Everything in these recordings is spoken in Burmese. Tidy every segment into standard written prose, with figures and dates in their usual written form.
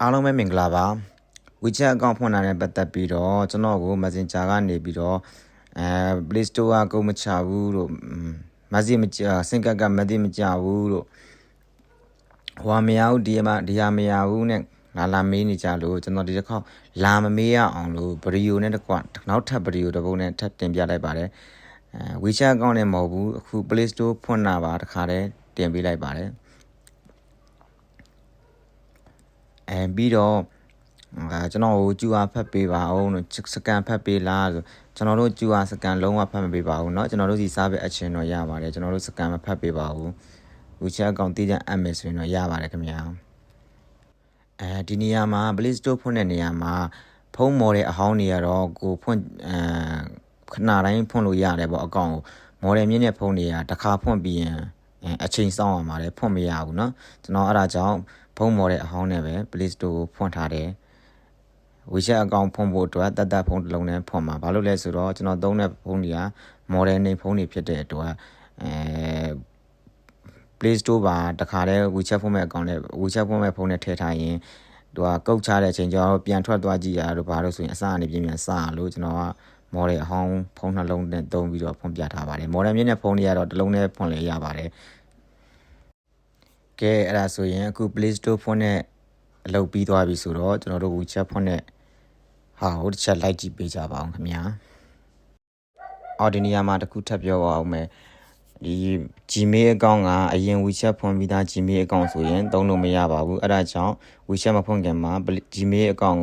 အားလုံးပဲမင်္ဂလာပါ WeChat အကောင့်ဖွင့်လာတဲ့ပတ်သက်ပြီးတော့ကျွန်တော်ကို Messenger ကနေပြီးတော့Play Store ကကုန်မချဘူးလို့Messenger မချစင်ကတ်က Messenger မချဘူးလို့ဟိုမရဘူးဒီဟာမရဘူးနဲ့လာမေးနေကြလို့ကျွန်တော်ဒီတစ်ခေါက်လာမမေးရအောင်လို့ဗီဒီယိုနဲ့တကွနောက်ထပ်ဗီဒီယိုတစ်ပုဒ်နဲ့ထပ်တင်ပြလိုက်ပါတယ်WeChat အကောင့်နဲ့မဟုတ်ဘူးအခု Play Store ဖွင့်လာပါတခါတည်းတင်ပေးလိုက်ပါတယ်ပြီးတော့ကျွန်တော်ကို QR ဖတ်ပေးပါအောင်လို့စကန်ဖတ်ပေးလားဆိုကျွန်တော်တို့ QR စကန်လုံးဝဖတ်မပေးပါဘူးเนาะကျွန်တော်တို့စီစားပဲအချင်းတော့ရပါတယ်ကျွန်တော်တို့စကန်မဖတ်ပေးပါဘူး WeChat အကောင့်တည်ကြအပ်မယ်ဆိုရင်တော့ရပါတယ်ခင်ဗျာဒီနေရာမှာ Play Store ဖွင့်တဲ့နေရာမှာဖုန်းမော်တဲ့အဟောင်းတွေကတော့ကိုဖွင့်ခဏတိုင်းဖွင့်လို့ရတယ်ပေါ့အကောင့်ကိုမော်ဒယ်မြင့်တဲ့ဖုန်းတွေကတစ်ခါဖွင့်ပြီးရင်အချိန်စောင့်ရမှာလေဖွင့်မရဘူးเนาะကျွန်တော်အဲ့ဒါကြောင့်ဖုန်းမော်တဲ့အဟောင်းနဲ့ပဲ Play Store ကိုဖွင့်ထားတယ်WeChat အကောင့်ဖွင့်ဖို့အတွက်တတ်ဖုန်းတစ်လုံးနဲ့ဖွင့်မှာဘာလို့လဲဆိုတော့ကျွန်တော်သုံးတဲ့ဖုန်းတွေက model နေဖုန်းတွေဖြစ်တဲ့အတွက်Play Store ပါတခါတည်း WeChat ဖွင့်မဲ့အကောင့်နဲ့ WeChat ဖွင့်မဲ့ဖုန်းနဲ့ထည့်ထားရင်သူကကုတ်ချတဲ့အချိန်ကျတော့ပြန်ထွက်သွားကြည့်ရတော့ဘာလို့ဆိုရင်အစအနေပြင်းပြန်စလို့ကျွန်တော်က model အဟောင်းဖုန်းနှလုံးနဲ့သုံးပြီးတော့ဖွင့်ပြထားပါတယ် model မြင့်တဲ့ဖုန်းတွေကတော့တစ်လုံးနဲ့ဖွင့်လဲရပါတယ်ကဲအဲ့ဒါဆိုရင်အခု Play Store ဖွင့်တဲ့အလုပ်ပြီးသွားပြီဆိုတော့ကျွန်တော်တို့ WeChat ဖွင့်တဲ့ဟာဟိုတစ်ချက်လိုက်ကြည့်ပေးကြပါအောင်ခင်ဗျာဒီနေရာမှာတစ်ခုထပ်ပြောအောင်မယ်ဒီ Gmail အကောင့်ကအရင် WeChat ဖွင့်ပြီးသား Gmail အကောင့်ဆိုရင်သုံးလို့မရပါဘူးအဲ့ဒါကြောင့် WeChat မဖွင့်ခင်မှာ Gmail အကောင့်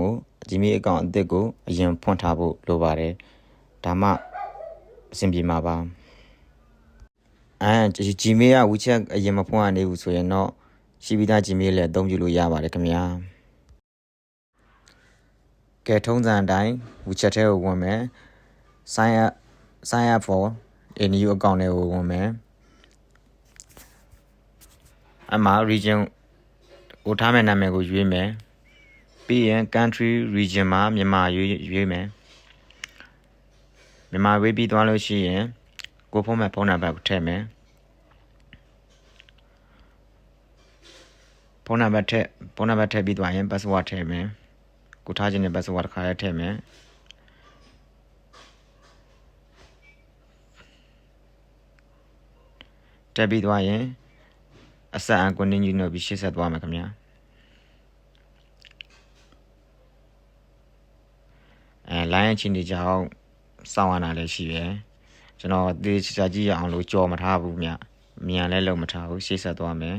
အသစ်ကိုအရင်ဖွင့်ထားဖို့လိုပါတယ်ဒါမှအဆင်ပြေမှာပါGmail က WeChat အရင်မဖွင့်ရနေဘူးဆိုရင်တော့ရှိပြီးသား Gmail လည်းအသုံးပြုလို့ရပါတယ်ခင်ဗျာကဲထုံးစံအတိုင်း WeChat ထဲကိုဝင်မယ် sign up for a new account နဲ့ကိုဝင်မယ်အမှာ region ကိုထားမဲ့နာမည်ကိုရွေးမယ်ပြီးရင် country region မှာမြန်မာရွေးမယ်မြန်မာရွေးပြီးသွားလို့ရှိရင်ကိုဖုန်းမဲ့ဖုန်းနံပါတ်ကိုထည့်မယ်ဖုန်းနံပါတ်ထည့်ပြီးသွားရင် password ထည့်မယ်ကိုထားခြင်းနဲ့ password တစ်ခါရထည့်မယ်တက်ပြီးသွားရင်အဆက်အ continue လုပ်ပြီးရှေ့ဆက်သွားမယ်ခင်ဗျာလိုင်းချင်းတွေကြောင့်စောင့်ရတာလည်းရှိတယ်ကျွန်တော်တေးချာကြည့်ရအောင်လို့ကြော်မထားဘူးမြမြန်လည်းလုံမထားဘူးရှေ့ဆက်သွားမယ်